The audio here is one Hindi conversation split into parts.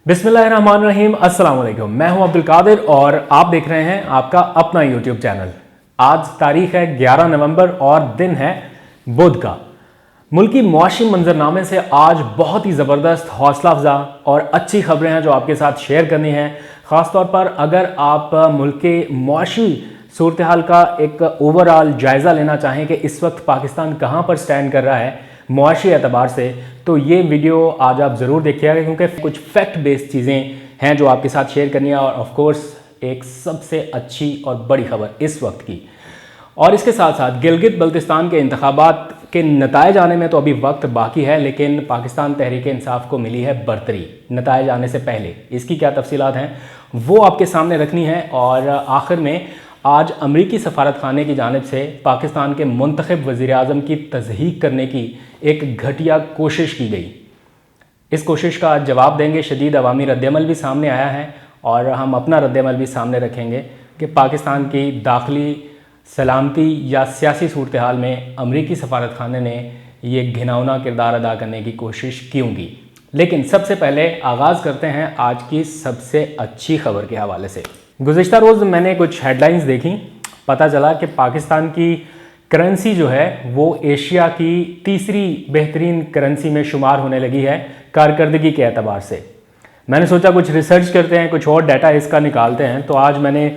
बिस्मिल्लाहिर्रहमानिर्रहीम, अस्सलाम वालेकुम। मैं हूं अब्दुल कादिर और आप देख रहे हैं आपका अपना यूट्यूब चैनल। आज तारीख है 11 नवंबर और दिन है बुध का। मुल्की मुआशी मंजरनामे से आज बहुत ही ज़बरदस्त, हौसला अफजा और अच्छी खबरें हैं जो आपके साथ शेयर करनी है। ख़ासतौर पर अगर आप मुल्क के मुआशी सूरत हाल का एक ओवरऑल जायज़ा लेना चाहें कि इस वक्त पाकिस्तान कहाँ पर स्टैंड कर रहा है मुआशी एतबार से, तो ये वीडियो आज आप ज़रूर देखिएगा, क्योंकि कुछ फैक्ट बेस्ड चीज़ें हैं जो आपके साथ शेयर करनी है और ऑफ कोर्स एक सबसे अच्छी और बड़ी खबर इस वक्त की। और इसके साथ साथ गिलगित बल्तिस्तान के इंतखाबात के नतायज आने में तो अभी वक्त बाकी है, लेकिन पाकिस्तान तहरीक इंसाफ को मिली है बरतरी नतायज आने से पहले। इसकी क्या तफसीलात हैं वो आपके सामने रखनी है। और आखिर में आज अमरीकी सफारत खाने की जानिब से पाकिस्तान के मुंतखब वज़ीर आज़म की तज़हीक करने की एक घटिया कोशिश की गई। इस कोशिश का जवाब देंगे। शदीद अवामी रद्दअमल भी सामने आया है और हम अपना रद्दअमल भी सामने रखेंगे कि पाकिस्तान की दाखिली सलामती या सियासी सूरत हाल में अमरीकी सफारत खाने ने ये घिनौना किरदार अदा करने की कोशिश क्यों की। लेकिन सबसे पहले आगाज़ करते हैं आज की सबसे अच्छी खबर के हवाले से। गुज़िश्ता रोज़ मैंने कुछ हेडलाइंस देखी, पता चला कि पाकिस्तान की करेंसी जो है वो एशिया की तीसरी बेहतरीन करेंसी में शुमार होने लगी है कारकर्दगी के एतबार से। मैंने सोचा कुछ रिसर्च करते हैं, कुछ और डाटा इसका निकालते हैं। तो आज मैंने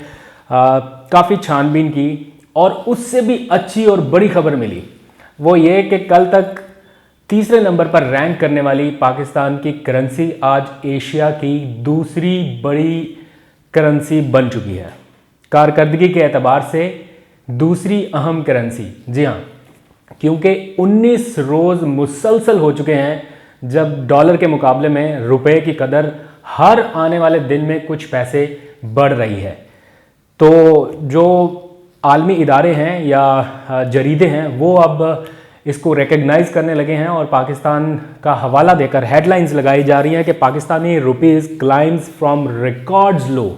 काफ़ी छानबीन की और उससे भी अच्छी और बड़ी खबर मिली। वो ये कि कल तक तीसरे नंबर पर रैंक करने वाली पाकिस्तान की करेंसी आज एशिया की दूसरी बड़ी करेंसी बन चुकी है। कारकर्दगी के एतबार से दूसरी अहम करेंसी। जी हाँ, क्योंकि 19 रोज़ मुसलसल हो चुके हैं जब डॉलर के मुकाबले में रुपए की कदर हर आने वाले दिन में कुछ पैसे बढ़ रही है। तो जो आलमी इदारे हैं या जरीदे हैं वो अब इसको रिकग्नाइज़ करने लगे हैं और पाकिस्तान का हवाला देकर हेडलाइंस लगाई जा रही हैं कि Pakistani rupees climbs from records low.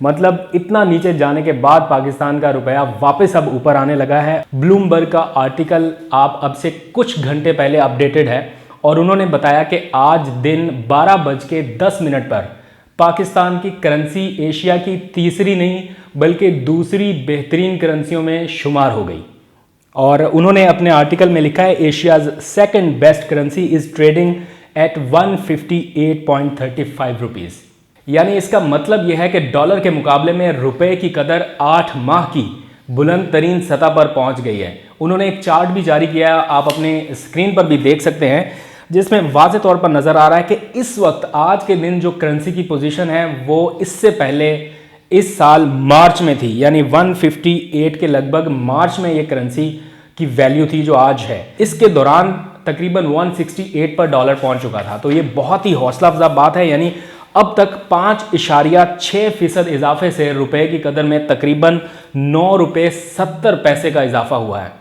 मतलब इतना नीचे जाने के बाद पाकिस्तान का रुपया वापस अब ऊपर आने लगा है। ब्लूमबर्ग का आर्टिकल आप अब से कुछ घंटे पहले अपडेटेड है और उन्होंने बताया कि आज दिन 12:10 पर पाकिस्तान की करेंसी एशिया की तीसरी नहीं बल्कि दूसरी बेहतरीन करेंसियों में शुमार हो गई। और उन्होंने अपने आर्टिकल में लिखा है, Asia's second best currency is trading at 158.35 rupees. यानी इसका मतलब यह है कि डॉलर के मुकाबले में रुपए की कदर 8 माह की बुलंद तरीन सतह पर पहुंच गई है। उन्होंने एक चार्ट भी जारी किया, आप अपने स्क्रीन पर भी देख सकते हैं, जिसमें वाज़े तौर पर नज़र आ रहा है कि इस वक्त आज के दिन जो करेंसी की पोजीशन है वो इससे पहले इस साल मार्च में थी, यानी 158 के लगभग मार्च में ये करेंसी की वैल्यू थी जो आज है। इसके दौरान तकरीबन 168 पर डॉलर पहुंच चुका था। तो ये बहुत ही हौसला अफजा बात है। यानी अब तक 5.6% इजाफे से रुपए की कदर में तकरीबन 9 रुपये 70 पैसे का इजाफा हुआ है।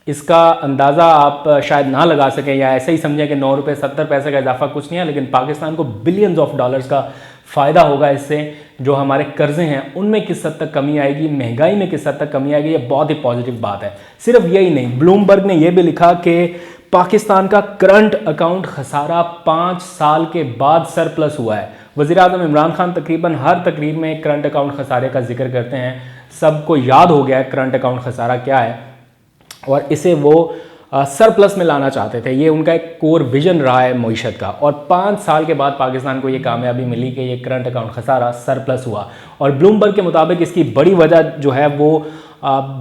इसका अंदाज़ा आप शायद ना लगा सकें या ऐसे ही समझें कि 9 रुपये 70 पैसे का इजाफा कुछ नहीं है, लेकिन पाकिस्तान को बिलियंस ऑफ डॉलर्स का फ़ायदा होगा इससे। जो हमारे कर्जे हैं उनमें किस हद तक कमी आएगी, महंगाई में किस हद तक कमी आएगी, ये बहुत ही पॉजिटिव बात है। सिर्फ यही नहीं, ब्लूमबर्ग ने यह भी लिखा कि पाकिस्तान का करंट अकाउंट खसारा 5 साल के बाद सरप्लस हुआ है। वज़ीर आज़म इमरान खान तकरीबन हर तकरीर में करंट अकाउंट खसारे का जिक्र करते हैं। सबको याद हो गया है करंट अकाउंट खसारा क्या है और इसे वो सरप्लस में लाना चाहते थे। ये उनका एक कोर विजन रहा है मईशत का। और 5 साल के बाद पाकिस्तान को ये कामयाबी मिली कि ये करंट अकाउंट खसारा सरप्लस हुआ। और ब्लूमबर्ग के मुताबिक इसकी बड़ी वजह जो है वो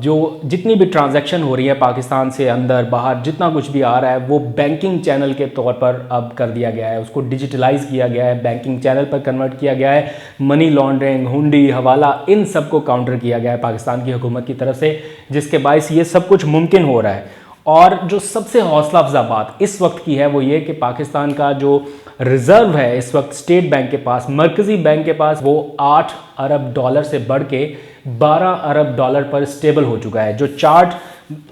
जो जितनी भी ट्रांजैक्शन हो रही है पाकिस्तान से अंदर बाहर, जितना कुछ भी आ रहा है वो बैंकिंग चैनल के तौर पर अब कर दिया गया है। उसको डिजिटलाइज किया गया है, बैंकिंग चैनल पर कन्वर्ट किया गया है। मनी लॉन्ड्रिंग, हुंडी, हवाला, इन सब को काउंटर किया गया है पाकिस्तान की हुकूमत की तरफ से, जिसके बायस ये सब कुछ मुमकिन हो रहा है। और जो सबसे हौसला अफजा बात इस वक्त की है वो ये कि पाकिस्तान का जो रिज़र्व है इस वक्त स्टेट बैंक के पास, मरकज़ी बैंक के पास, वो 8 अरब डॉलर से बढ़ के 12 अरब डॉलर पर स्टेबल हो चुका है। जो चार्ट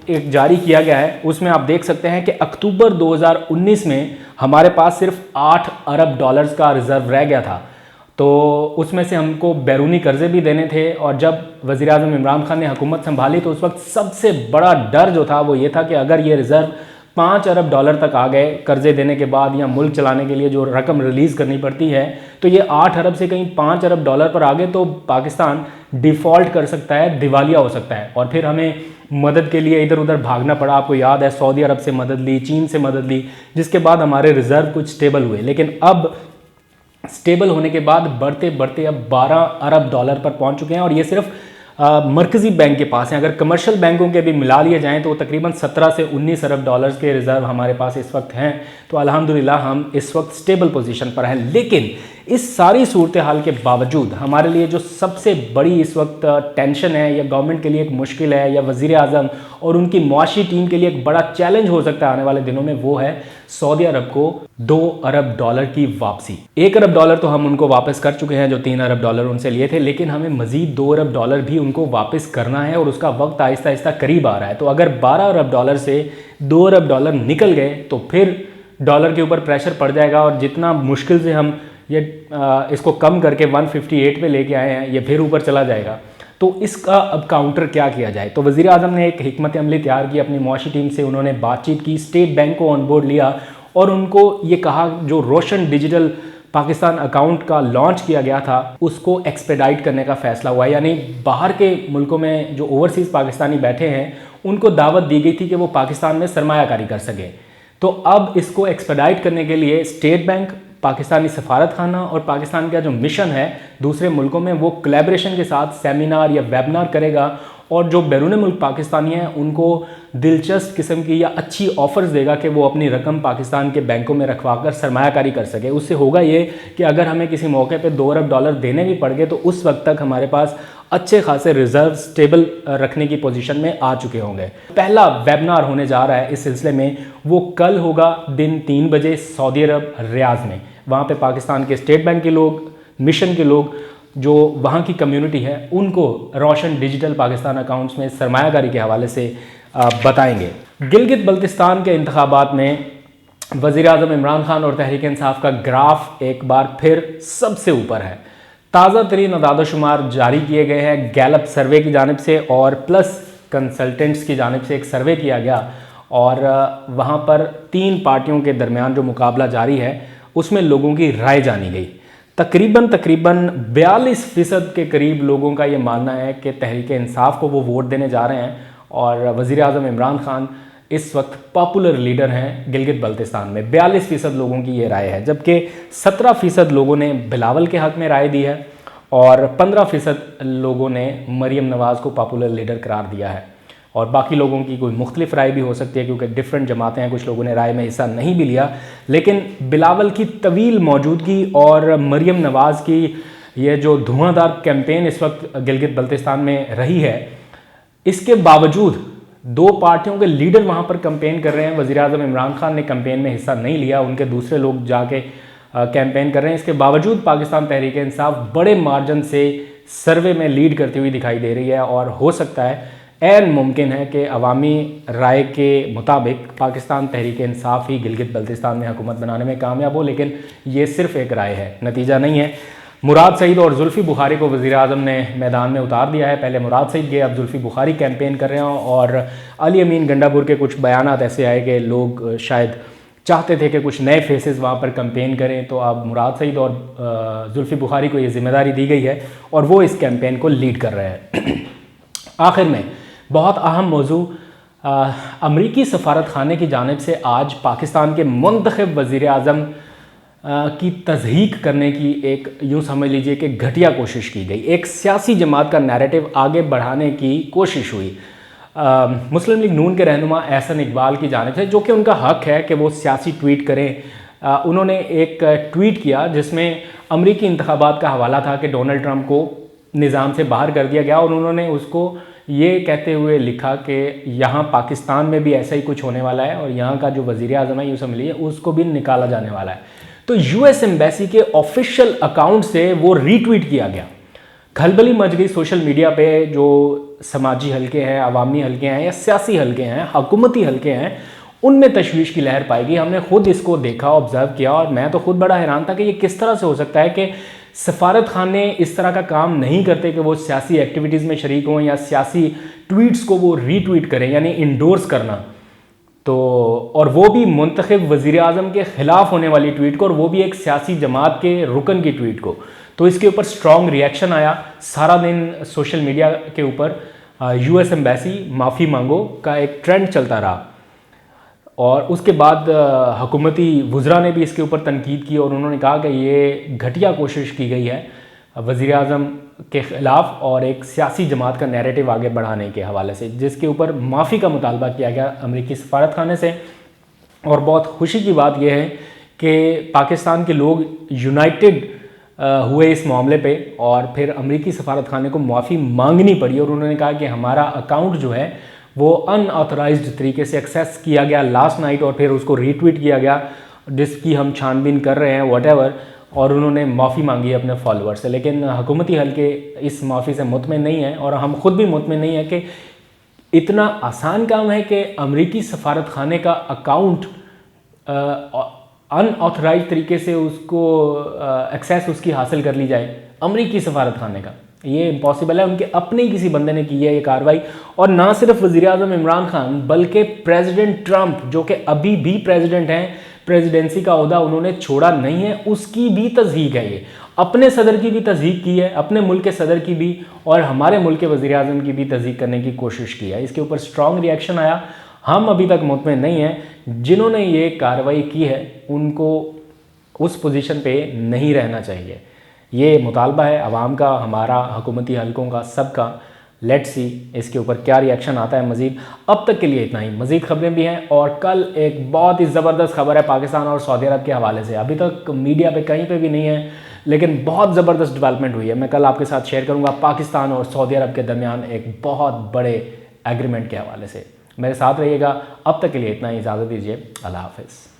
एक जारी किया गया है उसमें आप देख सकते हैं कि अक्टूबर 2019 में हमारे पास सिर्फ 8 अरब डॉलर्स का रिज़र्व रह गया था। तो उसमें से हमको बैरूनी कर्जे भी देने थे। और जब वज़ीर आज़म इमरान खान ने हुकूमत संभाली तो उस वक्त सबसे बड़ा डर जो था वो ये था कि अगर ये रिज़र्व 5 अरब डॉलर तक आ गए कर्जे देने के बाद, या मुल्क चलाने के लिए जो रकम रिलीज़ करनी पड़ती है, तो ये 8 अरब से कहीं 5 अरब डॉलर पर आ गए तो पाकिस्तान डिफ़ॉल्ट कर सकता है, दिवालिया हो सकता है, और फिर हमें मदद के लिए इधर उधर भागना पड़ा। आपको याद है सऊदी अरब से मदद ली, चीन से मदद ली, जिसके बाद हमारे रिजर्व कुछ स्टेबल हुए। लेकिन अब स्टेबल होने के बाद बढ़ते बढ़ते अब 12 अरब डॉलर पर पहुंच चुके हैं, और ये सिर्फ मरकज़ी बैंक के पास हैं। अगर कमर्शियल बैंकों के भी मिला लिए जाएं तो तकरीबन 17 से 19 अरब डॉलर्स के रिज़र्व हमारे पास इस वक्त हैं। तो अल्हम्दुलिल्लाह हम इस वक्त स्टेबल पोजीशन पर हैं। लेकिन इस सारी सूरत हाल के बावजूद हमारे लिए जो सबसे बड़ी इस वक्त टेंशन है, या गवर्नमेंट के लिए एक मुश्किल है, या वज़ीर आज़म और उनकी मुआशी टीम के लिए एक बड़ा चैलेंज हो सकता है आने वाले दिनों में, वो है सऊदी अरब को 2 अरब डॉलर की वापसी। 1 अरब डॉलर तो हम उनको वापस कर चुके हैं, जो 3 अरब डॉलर उनसे लिए थे, लेकिन हमें मजीद 2 अरब डॉलर भी उनको वापस करना है, और उसका वक्त आहिस्ता आहिस्ता करीब आ रहा है। तो अगर 12 अरब डॉलर से 2 अरब डॉलर निकल गए तो फिर डॉलर के ऊपर प्रेशर पड़ जाएगा, और जितना मुश्किल से हम ये इसको कम करके 158 पे लेके आए हैं, ये फिर ऊपर चला जाएगा। तो इसका अब काउंटर क्या किया जाए? तो वज़ीर आज़म ने एक हिकमत अमली तैयार की अपनी मुआशी टीम से, उन्होंने बातचीत की, स्टेट बैंक को ऑन बोर्ड लिया, और उनको ये कहा जो रोशन डिजिटल पाकिस्तान अकाउंट का लॉन्च किया गया था उसको एक्सपेडाइट करने का फैसला हुआ। यानी बाहर के मुल्कों में जो ओवरसीज़ पाकिस्तानी बैठे हैं उनको दावत दी गई थी कि वो पाकिस्तान में सरमायाकारी कर सकें। तो अब इसको एक्सपेडाइट करने के लिए स्टेट बैंक, पाकिस्तानी सफारत खाना और पाकिस्तान का जो मिशन है दूसरे मुल्कों में, वो कोलैबोरेशन के साथ सेमिनार या वेबिनार करेगा, और जो बैरून मुल्क पाकिस्तानी हैं उनको दिलचस्प किस्म की या अच्छी ऑफर्स देगा कि वो अपनी रकम पाकिस्तान के बैंकों में रखवा कर सरमायाकारी कर सके। उससे होगा ये कि अगर हमें किसी मौके पे 2 अरब डॉलर देने भी पड़ गए तो उस वक्त तक हमारे पास अच्छे खासे रिजर्व स्टेबल रखने की पोजीशन में आ चुके होंगे। पहला वेबिनार होने जा रहा है इस सिलसिले में, वो कल होगा दिन 3 बजे सऊदी अरब रियाद में। वहाँ पे पाकिस्तान के स्टेट बैंक के लोग, मिशन के लोग, जो वहाँ की कम्युनिटी है, उनको रोशन डिजिटल पाकिस्तान अकाउंट्स में सरमायाकारी के हवाले से बताएंगे। गिलगित बल्तिस्तान के इंतखाबात में वज़ीर आज़म इमरान खान और तहरीक इंसाफ का ग्राफ एक बार फिर सबसे ऊपर है। ताज़ा तरीन अदाद-ओ-शुमार जारी किए गए हैं गैलप सर्वे की जानिब से, और प्लस कंसल्टेंट्स की जानिब से एक सर्वे किया गया, और वहाँ पर 3 पार्टियों के दरमियान जो मुकाबला जारी है उसमें लोगों की राय जानी गई। तकरीबन 42% के करीब लोगों का ये मानना है कि तहरीक इंसाफ को वो वोट देने जा रहे हैं, और वज़ीर आज़म इमरान खान इस वक्त पॉपुलर लीडर हैं गिलगित बल्तिस्तान में। 42% लोगों की ये राय है, जबकि 17% लोगों ने बिलावल के हक़ में राय दी है, और 15% लोगों ने मरीम नवाज़ को पॉपुलर लीडर करार दिया है। और बाकी लोगों की कोई मुख्तलिफ राय भी हो सकती है, क्योंकि डिफरेंट जमातें हैं, कुछ लोगों ने राय में हिस्सा नहीं भी लिया। लेकिन बिलावल की तवील मौजूदगी और मरीम नवाज़ की ये जो धुआंधार कैंपेन इस वक्त गिलगित बल्तिस्तान में रही है, इसके बावजूद 2 पार्टियों के लीडर वहाँ पर कैंपेन कर रहे हैं। वज़ीर आज़म इमरान खान ने कैंपेन में हिस्सा नहीं लिया, उनके दूसरे लोग जाके कैंपेन कर रहे हैं। इसके बावजूद पाकिस्तान तहरीक इंसाफ बड़े मार्जिन से सर्वे में लीड करती हुई दिखाई दे रही है, और हो सकता है ऐन मुमकिन है कि अवामी राय के मुताबिक पाकिस्तान तहरीक इंसाफ ही गिलगित बल्तिस्तान में हुकूमत बनाने में कामयाब हो। लेकिन ये सिर्फ एक राय है, नतीजा नहीं है। मुराद सईद और जुल्फ़ी बुखारी को वज़ीर आज़म ने मैदान में उतार दिया है। पहले मुराद सईद गए, अब जुल्फ़ी बुखारी कैंपेन कर रहे हैं, और अली अमीन गंडापुर के कुछ बयानात ऐसे आए कि लोग शायद चाहते थे कि कुछ नए फेसेस वहाँ पर कैंपेन करें, तो अब मुराद सईद और जुल्फ़ी बुखारी को ये जिम्मेदारी दी गई है, और वो इस कैंपेन को लीड कर रहे हैं। आखिर में बहुत अहम मौजू, अमरीकी सफारत खाने की जानिब से आज पाकिस्तान के मुंतखब वज़ीर आज़म की तज़हीक करने की एक, यूँ समझ लीजिए कि घटिया कोशिश की गई। एक सियासी जमात का नैरेटिव आगे बढ़ाने की कोशिश हुई मुस्लिम लीग नून के रहनुमा एहसन इकबाल की जानिब से, जो कि उनका हक़ है कि वो सियासी ट्वीट करें। उन्होंने एक ट्वीट किया जिसमें अमरीकी इंतखाबात का हवाला था कि डोनाल्ड ट्रंप को निज़ाम से बाहर कर दिया गया, और उन्होंने उसको ये कहते हुए लिखा कि यहाँ पाकिस्तान में भी ऐसा ही कुछ होने वाला है, और यहाँ का जो वज़ीर आज़म है, यूँ समझ लीजिए, उसको भी निकाला जाने वाला है। तो यूएस एम्बेसी के ऑफिशियल अकाउंट से वो रीट्वीट किया गया। खलबली मच गई सोशल मीडिया पे। जो समाजी हलके हैं, अवामी हलके हैं, या सियासी हलके हैं, हुकूमती हलके हैं, उनमें तशवीश की लहर पाई गई। हमने खुद इसको देखा, ऑब्ज़र्व किया, और मैं तो खुद बड़ा हैरान था कि ये किस तरह से हो सकता है कि सफारत खाने इस तरह का काम नहीं करते कि वो सियासी एक्टिविटीज़ में शरीक हों या सियासी ट्वीट्स को वो रीट्वीट करें, यानी इंडोर्स करना। तो और वो भी मुंतखब वज़ीर आज़म के ख़िलाफ़ होने वाली ट्वीट को, और वो भी एक सियासी जमात के रुकन की ट्वीट को। तो इसके ऊपर स्ट्रॉन्ग रिएक्शन आया। सारा दिन सोशल मीडिया के ऊपर यूएस एम्बेसी माफ़ी मांगो का एक ट्रेंड चलता रहा, और उसके बाद हुकूमती वुज़रा ने भी इसके ऊपर तनकीद की और उन्होंने कहा कि ये घटिया कोशिश की गई है वज़ीर आज़म के ख़िलाफ़ और एक सियासी जमात का नैरेटिव आगे बढ़ाने के हवाले से, जिसके ऊपर माफ़ी का मुतालबा किया गया अमेरिकी सफारत खाने से। और बहुत खुशी की बात यह है कि पाकिस्तान के लोग यूनाइटेड हुए इस मामले पे, और फिर अमेरिकी सफारत खाने को माफ़ी मांगनी पड़ी और उन्होंने कहा कि हमारा अकाउंट जो है वो अनऑथराइज्ड तरीके से एक्सेस किया गया लास्ट नाइट, और फिर उसको रीट्वीट किया गया जिसकी हम छानबीन कर रहे हैं व्हाटएवर, और उन्होंने माफ़ी मांगी है अपने फॉलोअर से। लेकिन हुकूमती हल्के इस माफ़ी से मुतमिन नहीं हैं, और हम खुद भी मुतमिन नहीं है कि इतना आसान काम है कि अमेरिकी सफारत खाने का अकाउंट अनऑथराइज तरीके से उसको एक्सेस उसकी हासिल कर ली जाए। अमेरिकी सफारत खाने का ये इम्पॉसिबल है, उनके अपने ही किसी बंदे ने की है ये कार्रवाई। और ना सिर्फ वज़ीर आज़म इमरान खान बल्कि प्रेसिडेंट ट्रंप, जो कि अभी भी प्रेसिडेंट हैं, प्रेसिडेंसी का ओहदा उन्होंने छोड़ा नहीं है, उसकी भी तस्दीक है। ये अपने सदर की भी तस्दीक की है, अपने मुल्क के सदर की भी, और हमारे मुल्क के वज़ीर आज़म की भी तस्दीक करने की कोशिश की है। इसके ऊपर स्ट्रॉन्ग रिएक्शन आया। हम अभी तक मुतमिन नहीं हैं। जिन्होंने ये कार्रवाई की है उनको उस पोजीशन पे नहीं रहना चाहिए। ये मुतालबा है आवाम का, हमारा, हुकूमती हलकों का, सबका। लेट्स सी इसके ऊपर क्या रिएक्शन आता है मज़ीद। अब तक के लिए इतना ही। मज़ीद खबरें भी हैं, और कल एक बहुत ही ज़बरदस्त खबर है पाकिस्तान और सऊदी अरब के हवाले से। अभी तक मीडिया पे कहीं पे भी नहीं है, लेकिन बहुत ज़बरदस्त डेवलपमेंट हुई है। मैं कल आपके साथ शेयर करूँगा पाकिस्तान और सऊदी अरब के दरमियान एक बहुत बड़े एग्रीमेंट के हवाले से। मेरे साथ रहिएगा। अब तक के लिए इतना ही। इजाज़त दीजिए। अल्लाह हाफ़िज़।